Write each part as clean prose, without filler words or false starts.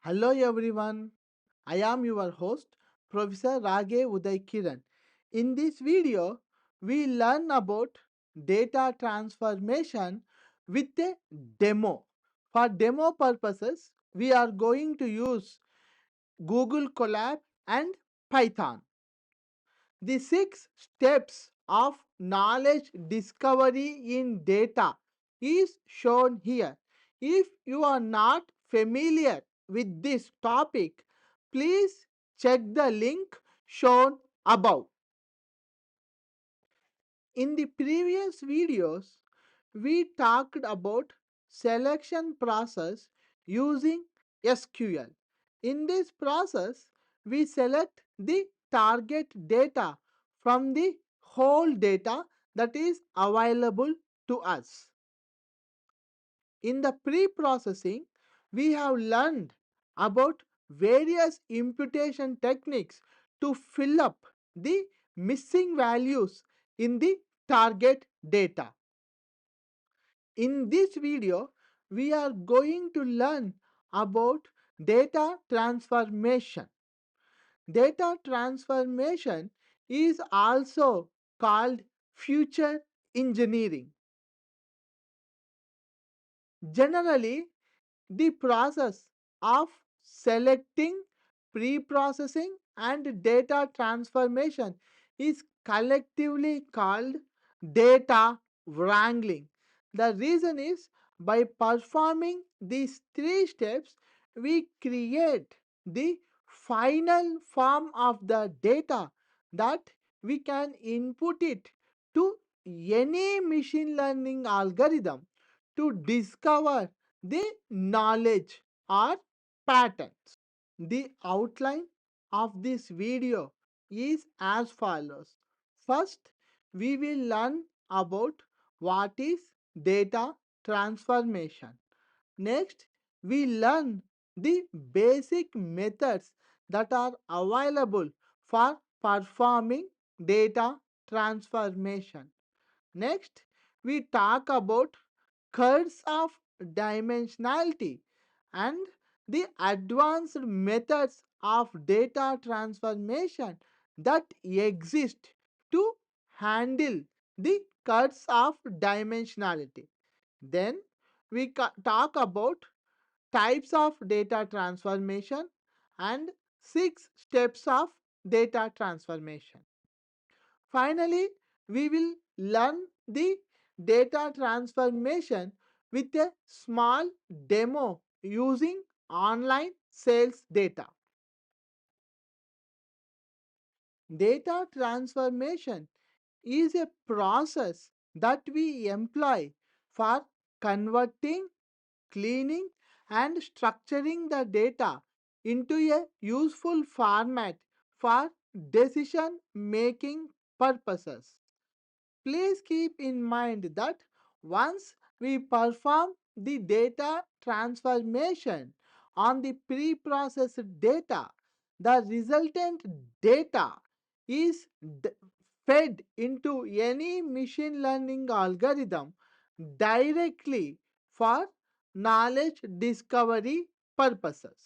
Hello everyone, I am your host Professor Rage Uday Kiran. In this video, we learn about data transformation with a demo. For demo purposes, we are going to use Google Colab and Python. The 6 steps of knowledge discovery in data is shown here. If you are not familiar with this topic, please check the link shown above. In the previous videos, we talked about selection process using SQL. In this process, we select the target data from the whole data that is available to us. In the pre-processing, we have learned about various imputation techniques to fill up the missing values in the target data. In this video, we are going to learn about data transformation. Data transformation is also called future engineering. Generally, the process of selecting, pre-processing and data transformation is collectively called data wrangling. The reason is by performing these 3 steps, we create the final form of the data that we can input it to any machine learning algorithm to discover the knowledge or patterns. The outline of this video is as follows. First, we will learn about what is data transformation. Next, we learn the basic methods that are available for performing data transformation. Next, we talk about curves of dimensionality and the advanced methods of data transformation that exist to handle the curves of dimensionality. Then we talk about types of data transformation and 6 steps of data transformation. Finally, we will learn the data transformation with a small demo using online sales data. Data transformation is a process that we employ for converting, cleaning, and structuring the data into a useful format for decision making purposes. Please keep in mind that once we perform the data transformation on the pre-processed data, the resultant data is fed into any machine learning algorithm directly for knowledge discovery purposes.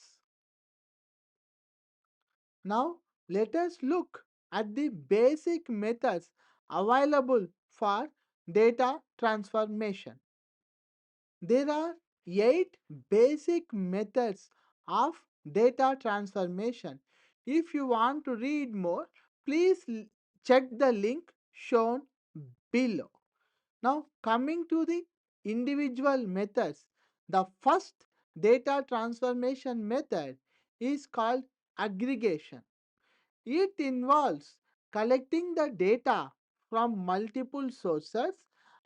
Now, let us look at the basic methods available for data transformation. There are 8 basic methods of data transformation. If you want to read more, please check the link shown below. Now, coming to the individual methods, the first data transformation method is called aggregation. It involves collecting the data from multiple sources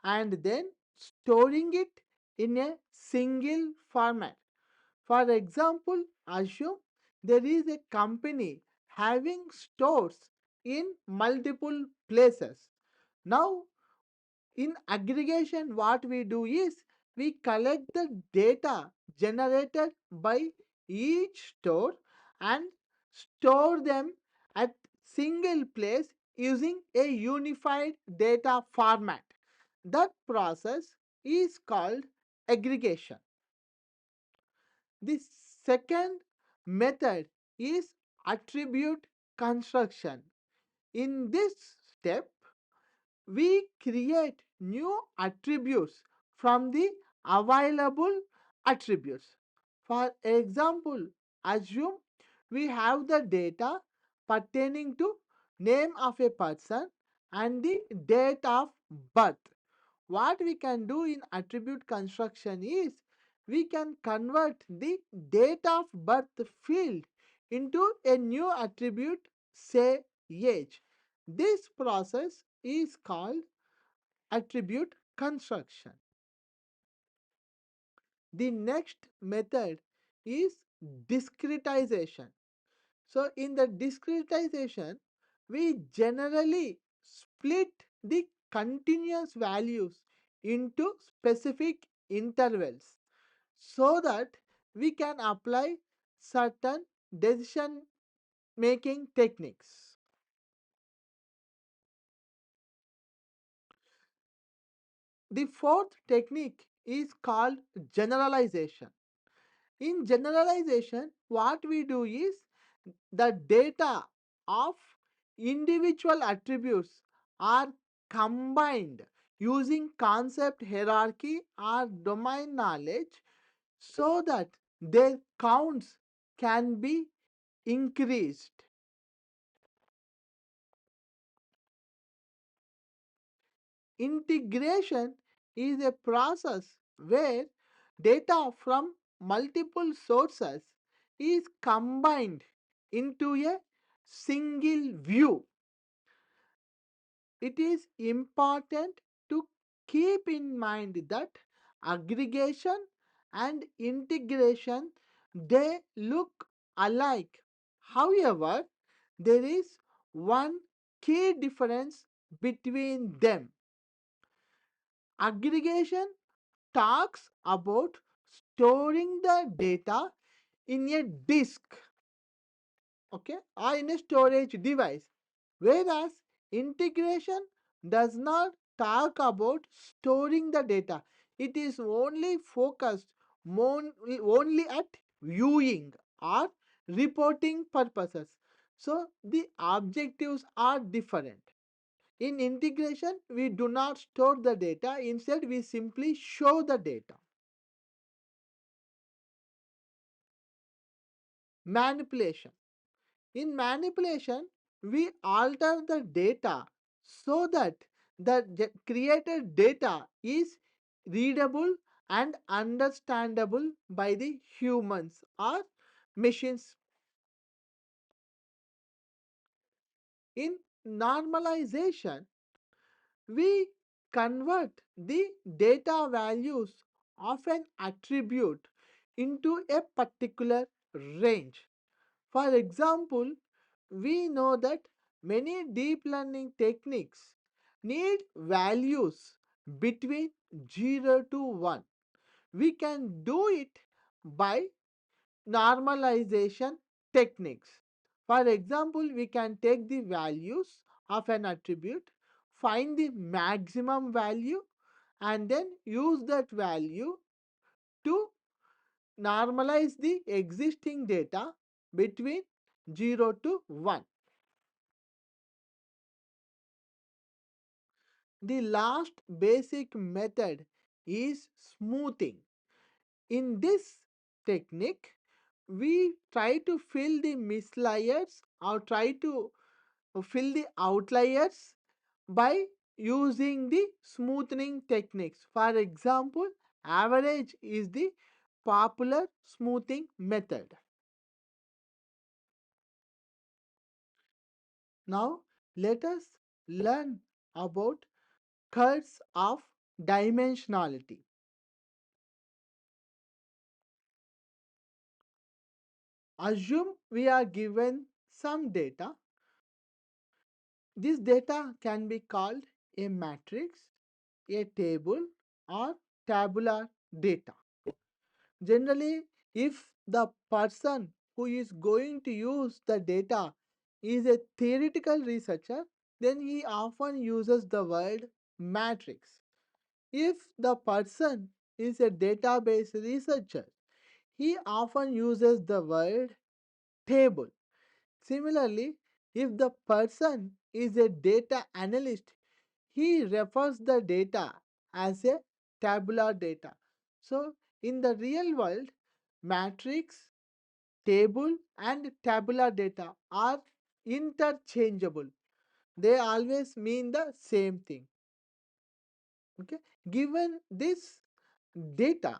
and then storing it in a single format. For example, assume there is a company having stores in multiple places. Now, in aggregation, what we do is we collect the data generated by each store and store them at single place using a unified data format. That process is called aggregation. The second method is attribute construction. In this step, we create new attributes from the available attributes. For example, assume we have the data pertaining to name of a person and the date of birth. What we can do in attribute construction is we can convert the date of birth field into a new attribute, say age. This process is called attribute construction. The next method is discretization. So, in the discretization, we generally split the continuous values into specific intervals so that we can apply certain decision making techniques. The fourth technique is called generalization. In generalization, what we do is the data of individual attributes are combined using concept hierarchy or domain knowledge so that their counts can be increased. Integration is a process where data from multiple sources is combined into a single view. It is important to keep in mind that aggregation and integration, they look alike. However, there is one key difference between them. Aggregation talks about storing the data in a disk, okay, or in a storage device, whereas integration does not talk about storing the data. It is only focused only at viewing or reporting purposes. So the objectives are different. In integration, we do not store the data, instead we simply show the data. Manipulation. In manipulation, we alter the data so that the created data is readable and understandable by the humans or machines. In normalization, we convert the data values of an attribute into a particular range. For example, we know that many deep learning techniques need values between 0 to 1. We can do it by normalization techniques. For example, we can take the values of an attribute, find the maximum value, and then use that value to normalize the existing data between 0 to 1. The last basic method is smoothing. In this technique, we try to fill the mislayers or try to fill the outliers by using the smoothing techniques. For example, average is the popular smoothing method. Now, let us learn about curves of dimensionality. Assume we are given some data. This data can be called a matrix, a table, or tabular data. Generally, if the person who is going to use the data is a theoretical researcher, then he often uses the word matrix. If the person is a database researcher, he often uses the word table. Similarly, if the person is a data analyst, he refers the data as a tabular data. So, in the real world, matrix, table, and tabular data are interchangeable. They always mean the same thing. Okay, given this data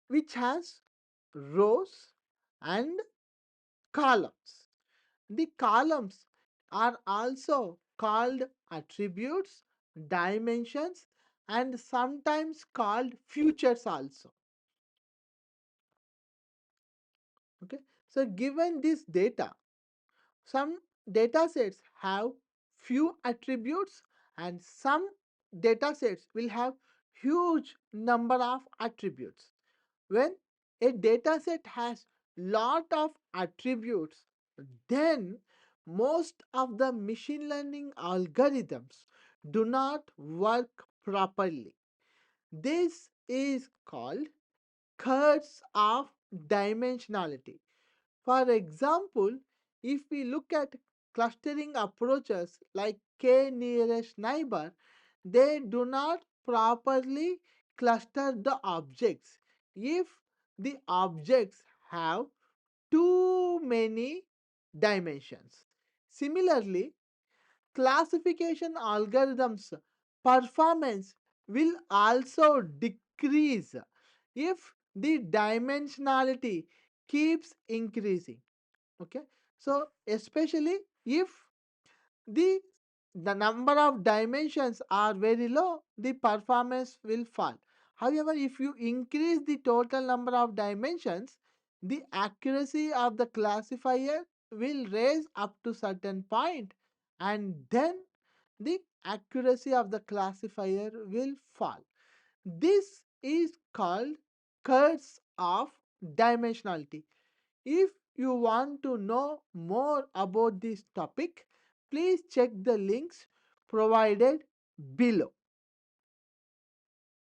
which has rows and columns, the columns are also called attributes, dimensions, and sometimes called futures also. Okay, so given this data, some data sets have few attributes and some data sets will have huge number of attributes. When a data set has lot of attributes, then most of the machine learning algorithms do not work properly. This is called curse of dimensionality. For example, if we look at clustering approaches like k nearest neighbor, they do not properly cluster the objects if the objects have too many dimensions. Similarly, classification algorithms performance will also decrease if the dimensionality keeps increasing. Okay, so especially if the the number of dimensions are very low, the performance will fall. However, if you increase the total number of dimensions, the accuracy of the classifier will raise up to certain point, and then the accuracy of the classifier will fall. This is called curse of dimensionality. If you want to know more about this topic, please check the links provided below.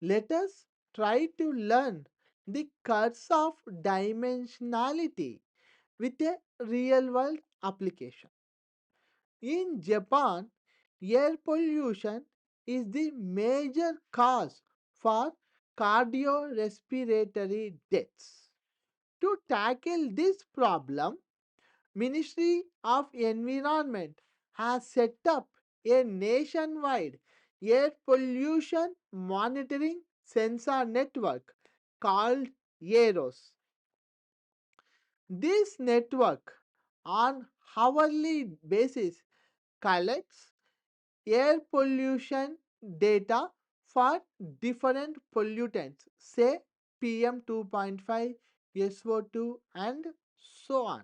Let us try to learn the curse of dimensionality with a real world application. In Japan, air pollution is the major cause for cardiorespiratory deaths. To tackle this problem, Ministry of Environment has set up a nationwide air pollution monitoring sensor network called AEROS. This network on hourly basis collects air pollution data for different pollutants, say PM 2.5, SO2, and so on.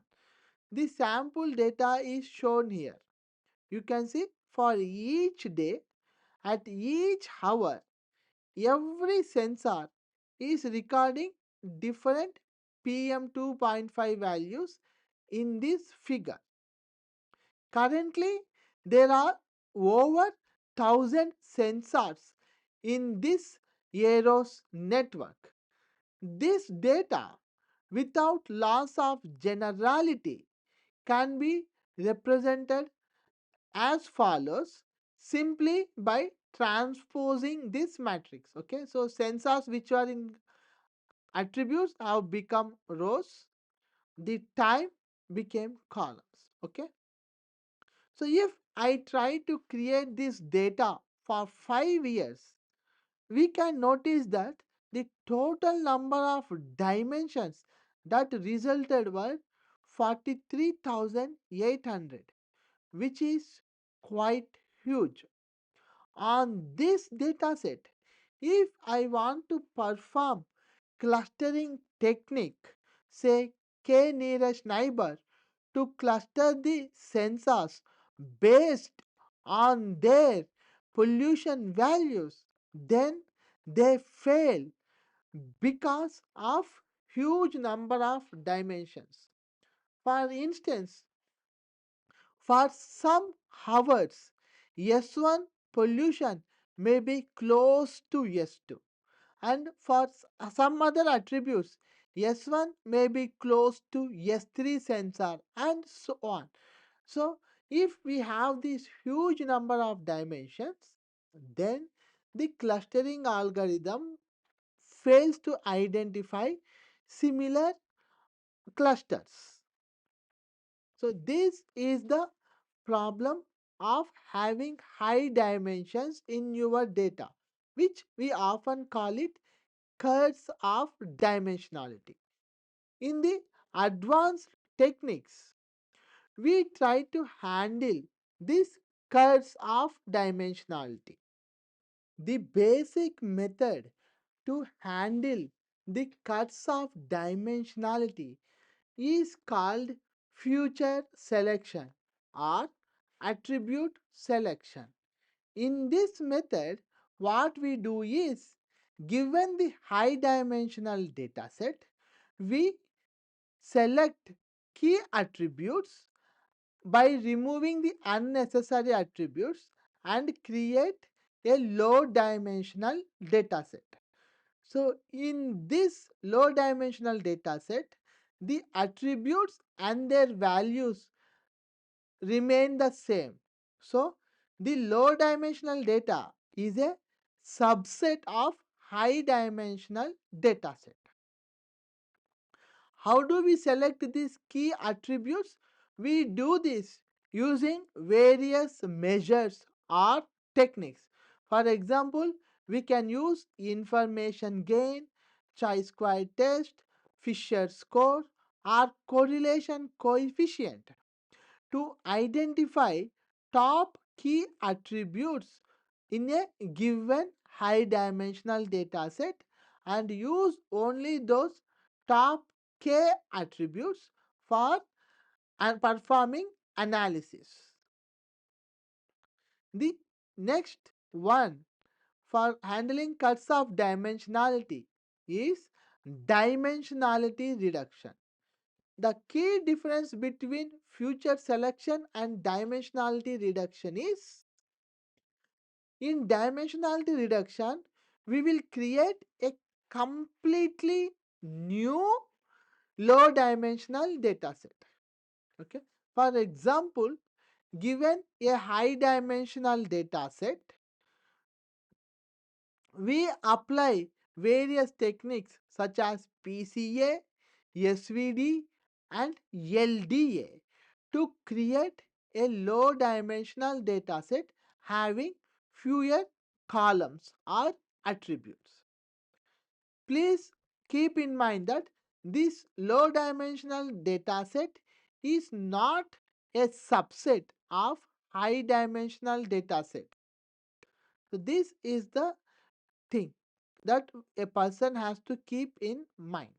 The sample data is shown here. You can see for each day, at each hour, every sensor is recording different PM 2.5 values in this figure. Currently, there are over 1,000 sensors in this AEROS network. This data, without loss of generality, can be represented as follows simply by transposing this matrix. Okay, so sensors which are in attributes have become rows, the time became columns. Okay, so if I try to create this data for 5 years, we can notice that the total number of dimensions that resulted were 43,800, which is quite huge. On this dataset, if I want to perform clustering technique, say k nearest neighbor, to cluster the sensors based on their pollution values, then they fail because of huge number of dimensions. For instance, for some hours, S1 pollution may be close to S2, and for some other attributes, S1 may be close to S3 sensor and so on. So if we have this huge number of dimensions, then the clustering algorithm fails to identify similar clusters. So this is the problem of having high dimensions in your data, which we often call it curse of dimensionality. In the advanced techniques, we try to handle this curse of dimensionality. The basic method to handle the curse of dimensionality is called feature selection or attribute selection. In this method, what we do is, given the high dimensional dataset, we select key attributes by removing the unnecessary attributes and create a low dimensional dataset. So, in this low dimensional dataset, the attributes and their values remain the same. So, the low dimensional data is a subset of high dimensional dataset. How do we select these key attributes? We do this using various measures or techniques. For example, we can use information gain, chi-square test, Fisher score, or correlation coefficient to identify top key attributes in a given high dimensional dataset and use only those top k attributes for and performing analysis. The next one for handling cuts of dimensionality is dimensionality reduction. The key difference between feature selection and dimensionality reduction is, in dimensionality reduction, we will create a completely new low dimensional dataset. Okay. For example, given a high dimensional dataset, we apply various techniques such as PCA, SVD, and LDA to create a low dimensional dataset having fewer columns or attributes. Please keep in mind that this low dimensional dataset is not a subset of high dimensional dataset. So this is the thing that a person has to keep in mind.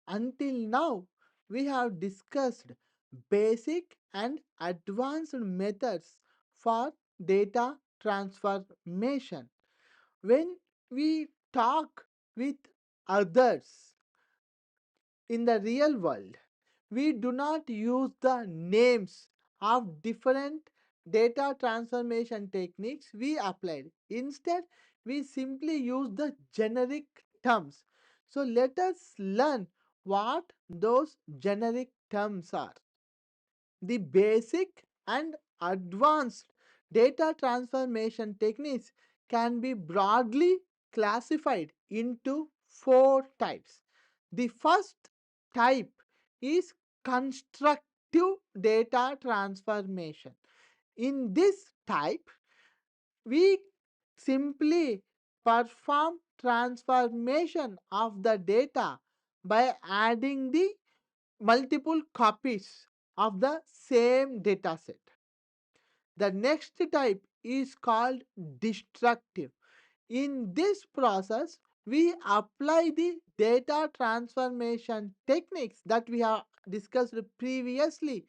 Until now, we have discussed basic and advanced methods for data transformation. When we talk with others in the real world, we do not use the names of different data transformation techniques we applied. Instead, we simply use the generic terms. So, let us learn what those generic terms are. The basic and advanced data transformation techniques can be broadly classified into four types. The first type is constructive data transformation. In this type, we simply perform transformation of the data by adding the multiple copies of the same dataset. The next type is called destructive. In this process, we apply the data transformation techniques that we have discussed previously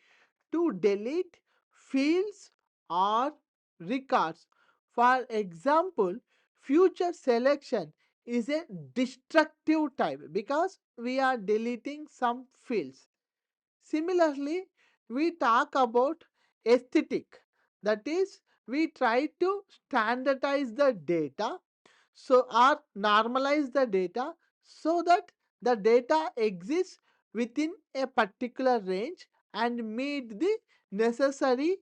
to delete fields or records. For example, future selection is a destructive type because we are deleting some fields. Similarly, we talk about aesthetic. That is, we try to standardize the data so or normalize the data so that the data exists within a particular range and meet the necessary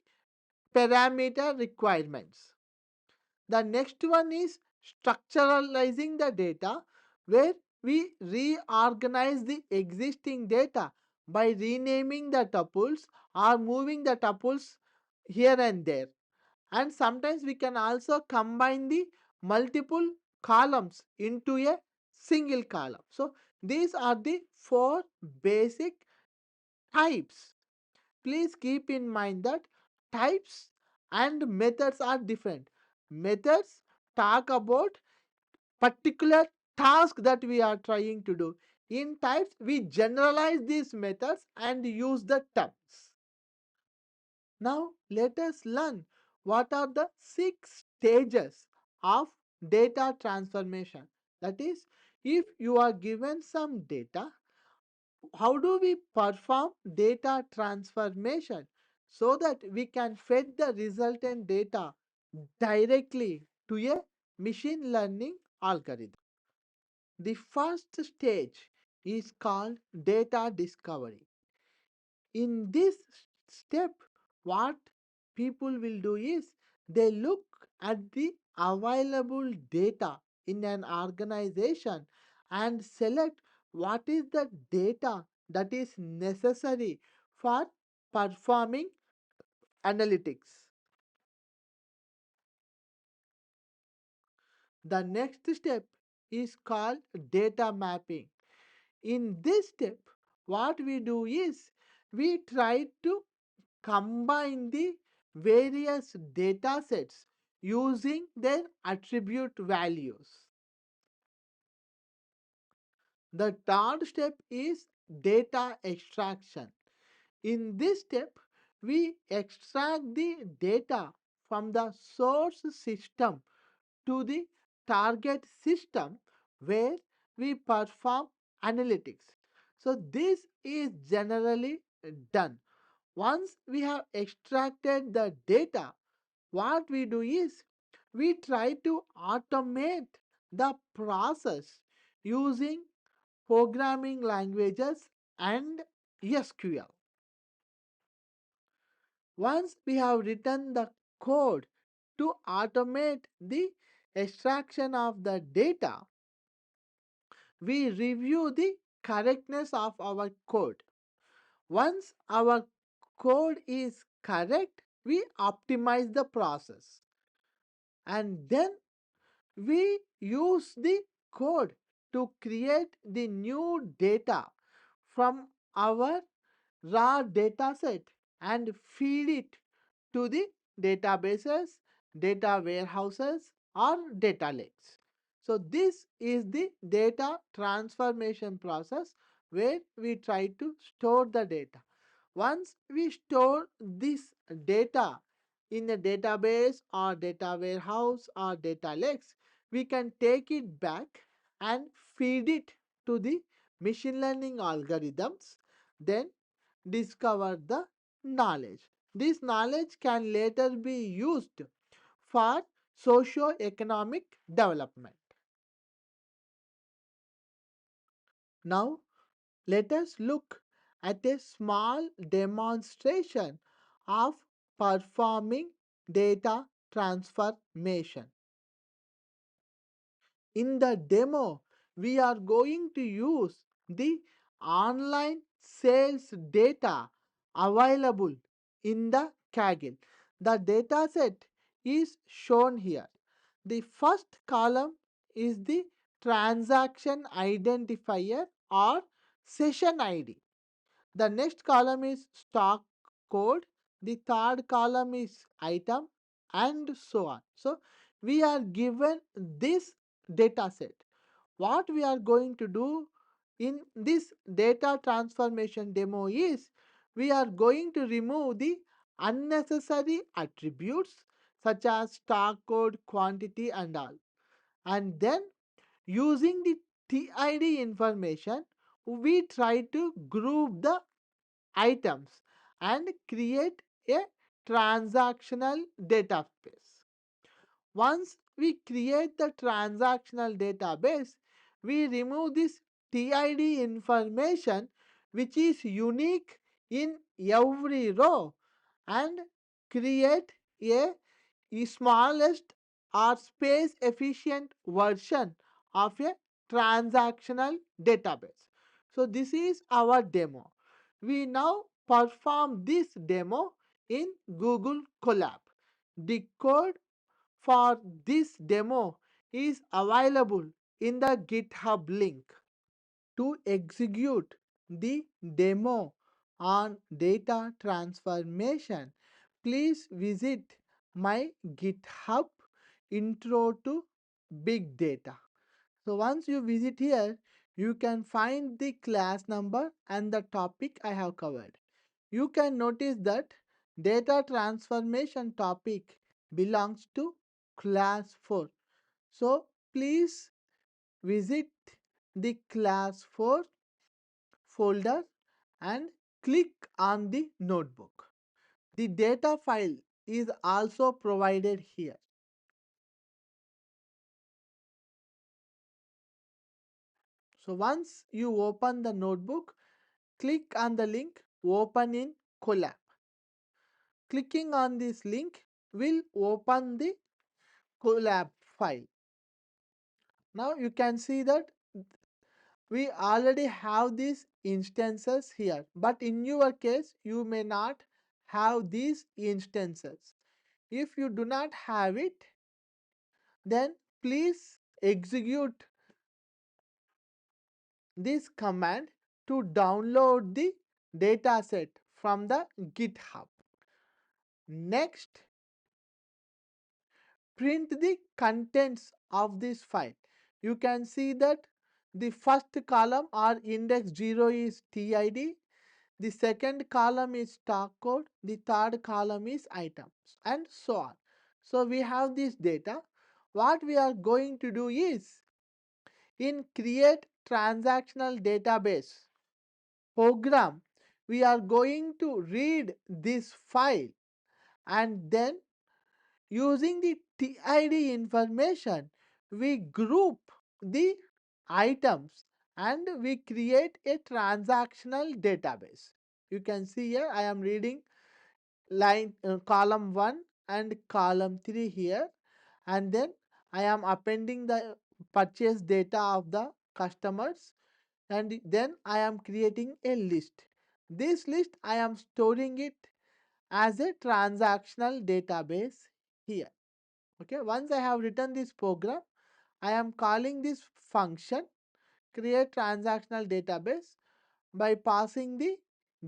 parameter requirements. The next one is structuralizing the data, where we reorganize the existing data by renaming the tuples or moving the tuples here and there. And sometimes we can also combine the multiple columns into a single column. So these are the four basic types. Please keep in mind that types and methods are different. Methods talk about particular task that we are trying to do. In types, we generalize these methods and use the terms. Now, let us learn what are the 6 stages of data transformation. That is, if you are given some data, how do we perform data transformation so that we can feed the resultant data directly to a machine learning algorithm? The first stage is called data discovery. In this step, what people will do is they look at the available data in an organization and select what is the data that is necessary for performing analytics. The next step is called data mapping. In this step, what we do is we try to combine the various data sets using their attribute values. The third step is data extraction. In this step, we extract the data from the source system to the target system where we perform analytics. So, this is generally done. Once we have extracted the data, what we do is we try to automate the process using programming languages and SQL. Once we have written the code to automate the extraction of the data, we review the correctness of our code. Once our code is correct, we optimize the process and then we use the code to create the new data from our raw data set and feed it to the databases, data warehouses, or data lakes. So, this is the data transformation process where we try to store the data. Once we store this data in a database or data warehouse or data lakes, we can take it back and feed it to the machine learning algorithms, then discover the knowledge. This knowledge can later be used for socio-economic development. Now, let us look at a small demonstration of performing data transformation. In the demo, we are going to use the online sales data available in the Kaggle. The data set is shown here. The first column is the transaction identifier or session ID. The next column is stock code. The third column is item and so on. So we are given this data set. What we are going to do in this data transformation demo is we are going to remove the unnecessary attributes such as stock code, quantity and all. And then using the TID information, we try to group the items and create a transactional database. Once we create the transactional database, we remove this TID information which is unique in every row and create a smallest or space efficient version of a transactional database. So this is our demo. We now perform this demo in Google Colab. The code for this demo is available in the GitHub link. To execute the demo on data transformation, please visit my GitHub intro to big data. So once you visit here, you can find the class number and the topic I have covered. You can notice that data transformation topic belongs to class 4. So please visit the class 4 folder and click on the notebook. The data file is also provided here. So once you open the notebook, click on the link open in Colab. Clicking on this link will open the Colab file. Now you can see that we already have these instances here, but in your case you may not have these instances. If you do not have it, then please execute this command to download the dataset from the GitHub. Next, print the contents of this file. You can see that the first column or index 0 is TID, the second column is stock code, the third column is items, and so on. So we have this data. What we are going to do is, in create transactional database program, we are going to read this file and then using the TID information, we group the items and we create a transactional database. You can see here I am reading column 1 and column 3 here, and then I am appending the purchase data of the customers, and then I am creating a list. This list I am storing it as a transactional database here. Okay, once I have written this program, I am calling this function create transactional database by passing the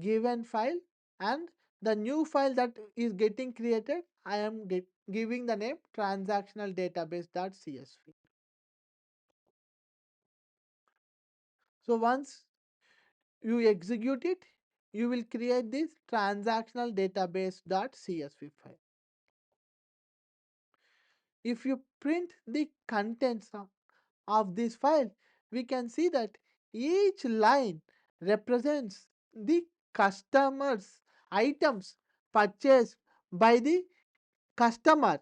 given file, and the new file that is getting created, I am giving the name transactional database.csv. So once you execute it, you will create this transactional database.csv file. If you print the contents of this file, we can see that each line represents the customers items purchased by the customer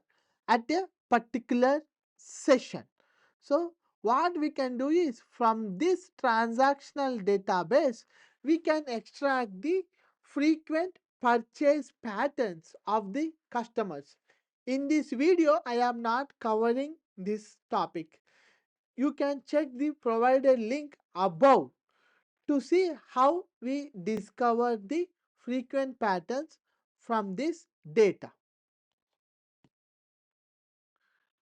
at a particular session. So what we can do is, from this transactional database we can extract the frequent purchase patterns of the customers. In this video I am not covering this topic. You can check the provided link above to see how we discover the frequent patterns from this data.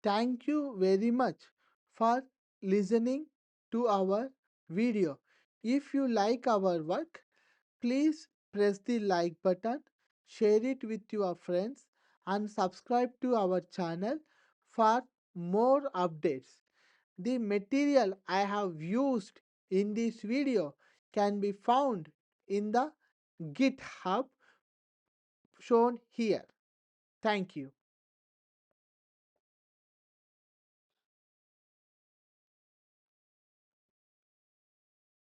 Thank you very much for listening to our video. If you like our work, please press the like button, share it with your friends, and subscribe to our channel for more updates. The material I have used in this video can be found in the GitHub shown here. Thank you.